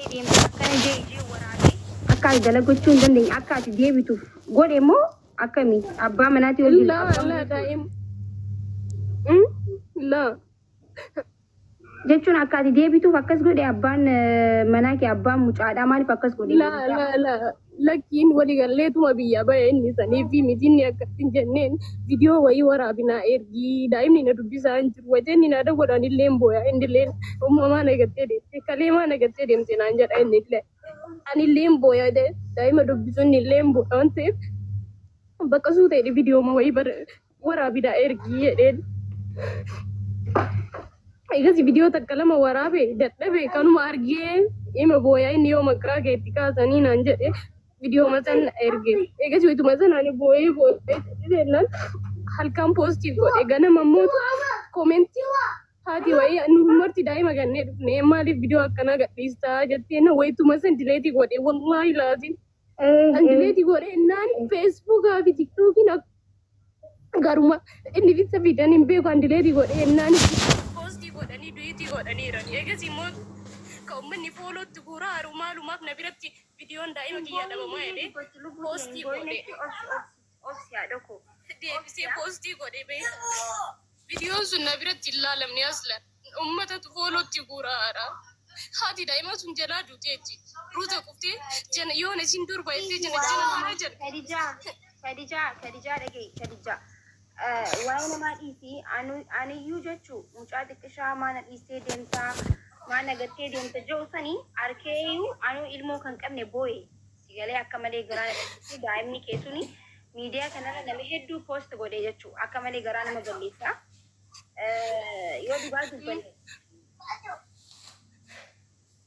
akkana jee waraabee akka dala gochuu hin dandeenye akka ati deebituuf godhe immoo akkami abbaa manaati waliin la daa'im la jechuun akka ati deebituuf akkas godhe abbaan manaa kee abbaan mucaadhaa maaliif akkas godhe la lakkiin waliigalleetuma biyya bahe inni sanii fi mitinni akkattiin jenneen viidiyoo wayii waraabinaa ergii daa'imni na dubbisaa hin jiru wajjin na da godhan illee booya indillee uumamaa nagattee deemte kaleemaa nagattee deemte naan jedha inni illee ani illee booya daa'ima dubbisuun illee booya waan ta'eef bakka suutee viidiyoo wayii waraabinaa ergii jedheen. Egas viidiyoo takka lama waraabe dadhabe kanuma argee ima booya inni yoo maqaa keetti kaasanii naan jedhe. Video masan erge egas itu masan ani boye denan halkan positif godhe ganama mootu commenti hati wayi nu marti daima ganne ne mali video akkana gadhiista jettee na wayitu masan delete godhe wallahi lazim an delete godhe nan Facebook fi TikTok na garuma inni bitsa bidan in be kan delete godhe nan positif godani duiti godani ran egas mootu Kaumani follow tukura arumalu mak na biratti video daima kiya da mama ede posti gode osi adoko de posti gode be video sun na biratti lalam ni asla ummata tu follow tukura ara hadi daima sun jala duteji ruta kufte jana yone sin durba ite jana hajar Khadija dage Khadija wayna ma disi anu yujechu mucha dikisha mana disi demta mana gattee deemta joosanii arkeeyu anu ilmoo kan qabne booye sigalee akka malee garaa daa'imni keessuni miidiyaa kanarra nama hedduu post godhe jechuu akka malee garaa nama balleessa yoo dhugaa dubbanne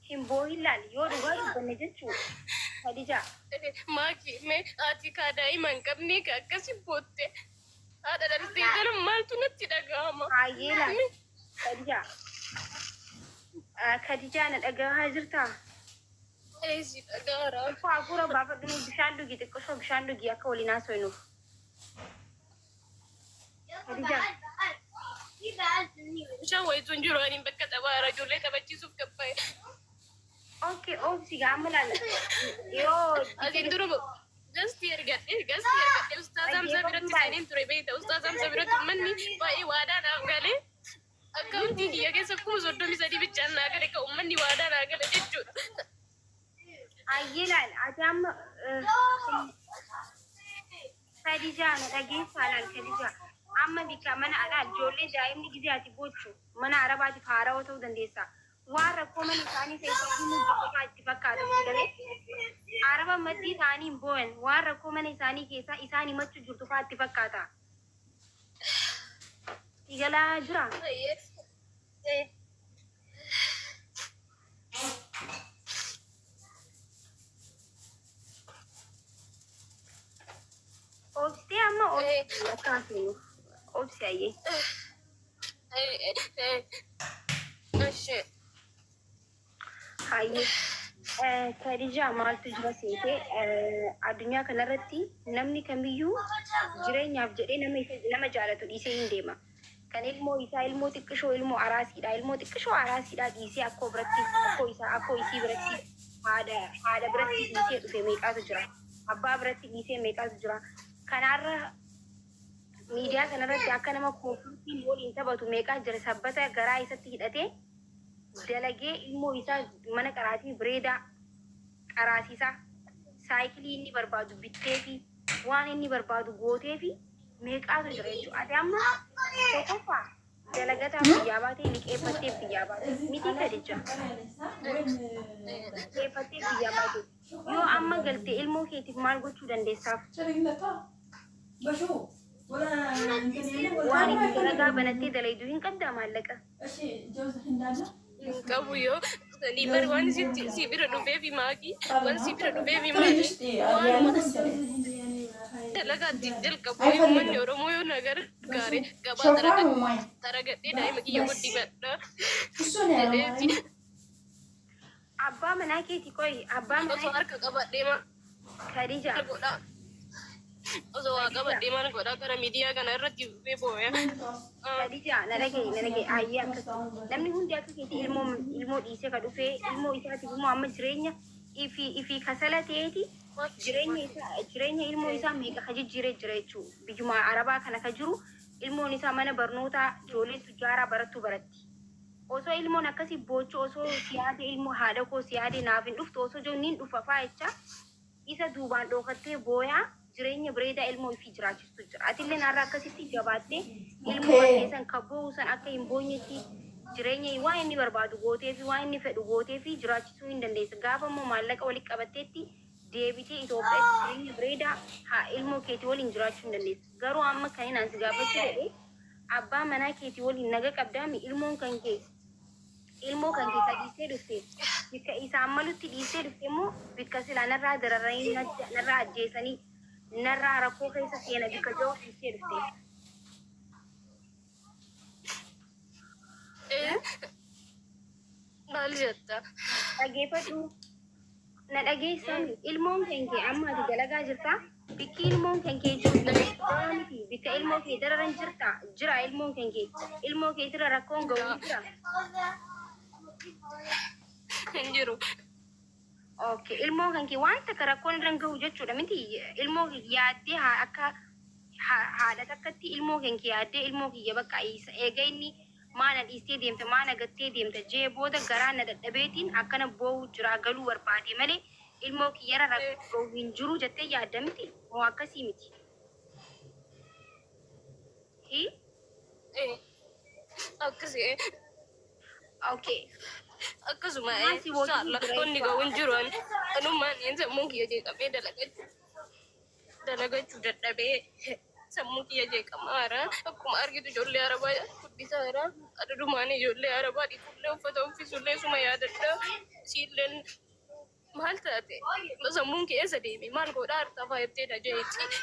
hin boohin laal yoo dhugaa dubbanne jechuu Khadija maaki me ati ka daa'ima hin qabne ka akkasi bootte haadha dhaltee jala maaltu natti dhaga'ama baay'ee laal Khadija Khadija na daga hajirta si dagara ko agura baba dunu bishan dugi te ko bishan dugi akka walina soyno Khadija bishan way tunjuro ani bakka tabara jolle tabachiisuuf kabbaye okay si gamala yo azin duru gasti ergadde ustazam sabiratti senin ture beeta ustazam sabiratti manni baay'ee waadaan angale Akkaunti dia keessa kuma soddomi sadii bichaan naa gale ka ummanni waadaa naa gale jechuudha. Ayyilaan ati amma Khadija na dhageessaa laal Khadija amma bika mana alaa ijoollee daa'imni gizee ati gochu mana arabaatiif haarawaa ta'uu dandeessa. Waan rakkoo mana isaanii keessatti himuun tokkoffaa itti fakkaatu galee araba maddii isaanii hin boo'an waan rakkoo mana isaanii keessa isaan himachuu jirtu fa'aa itti fakkaata. Igala jira. Obsi amma obsi obsi aye. Haye. Khadija maaltu jira seete addunyaa kanarratti namni kamiyyuu jireenyaaf jedhee nama jaalatu dhiisee hin deema. Kan ilmoo isaa ilmoo xiqqishoo ilmoo araasiidha dhiisee akkoo biratti akkoo isii biratti haadha biratti dhiisee dhufe meeqaatu jira abbaa biratti dhiisee meeqaatu jira kanarra miidiyaa kanarratti akka nama koofurtiin waliin taphatu meeqaa jira sabbata garaa isatti hidhatee dalagee ilmoo isaa mana qaraatii bireedaa qaraasisaa saayikilii inni barbaadu bittee fi waan inni barbaadu gootee fi meeqaatu jira jechuudha. Ati amma tokkoffaa dalagataa biyyaa baatee liqeeffattee biyyaa baatee miti Khadija. Liqeeffattee biyyaa baatee yoo amma galtee ilmoo keetiif maal gochuu dandeessaaf? Waan itti dalagaa banattee dalaydu hin qabdaa maallaqa. Hin qabu yoo sanii bari waan si bira dhufeef maaki waan si bira dhufeef maaki dalagaa jalqabu uummanni Oromoo yoo na gargaare gabaa daragadhee daa'ima kiyya guddifadha. Abbaa manaa keeti qoy abbaa manaa harka qabadhee ma Khadija Osoo waa qabadhee maal godhaa gara miidiyaa kana irratti booya. Khadija na dhagaye ayyee akkasuma namni hundi akka keetii ilmoo dhiisee ka dhufee ilmoo isaatiif immoo amma jireenya ifi kasala ta'eeti jireenya ilmoo isaa meeqa ka jijjiiree jira jechuudha. Biyyuma Arabaa kana ka jiru ilmoon isaa mana barnootaa ijoollee tujjaaraa barattuu baratti. Osoo ilmoon akkasii boochuu osoo siyaade ilmoo haadha koo siyaade naaf hin dhuftu osoo jooniin dhufa fa'aa jecha isa duubaan dhookattee booyaa jireenya bareedaa ilmoo ifii jiraachistu jira. Atillee naarraa akkasitti jabaattee ilmoo keessan kabboo san akka hin boonyetti jireenya waan inni barbaadu gootee fi waan inni fedhu gootee fi jiraachisuu hin dandeessa. Gaafa immoo maallaqa walitti qabatteetti deebitee Itoophiyaatti jireenya bareedaa haa ilmoo keetii waliin jiraachuu hin dandeessa. Garuu amma kan inni ansi gaafachuu jedhee abbaa manaa keetii waliin naga qabdaami ilmoo kan keessa dhiisee dhufte bikka isaan malutti dhiisee dhufte immoo bikka silaa narraa dararanii narraa ajjeesanii narraa rakkoo keessa seena bikka jiru dhiisee dhufte. Maal jetta? Dhageeffadhu na dhageessan ilmoon kenkee amma ati dalagaa jirtaa bikki ilmoon kenkee jiru bikka ilmoo kee dararan jira ilmoon kenkee ilmoo keetirra rakkoon ga'uu jira. Hin jiru. Okay, ilmoo kenkee wanta ka rakkoon irra gahu jechuudha miti ilmoo yaaddee akka haadha takkatti ilmoo kenkee yaaddee ilmoo kiyya bakka eega inni maana dhiistee deemte maana gattee deemte jee booda garaa na dadhabeetiin akkana boo'u jira galuu barbaade malee ilmoo kiyyara rakkoo hin jiru jettee yaadda miti moo akkasii miti. Akkasii. Okay. Akkasuma rakkoonni ga'uun jiru anummaan sammuu kiyya jeeqamee dalagachuu dadhabee sammuu kiyya jeeqamaara akkuma argitu ijoollee arabaa guddisaara adudumaan ijoollee arabaa dhiisullee uffata uffisullee suma yaadadha siilleen maal taate sammuun keessa deeme maal godhaa hartaa faayattee dhajeetti.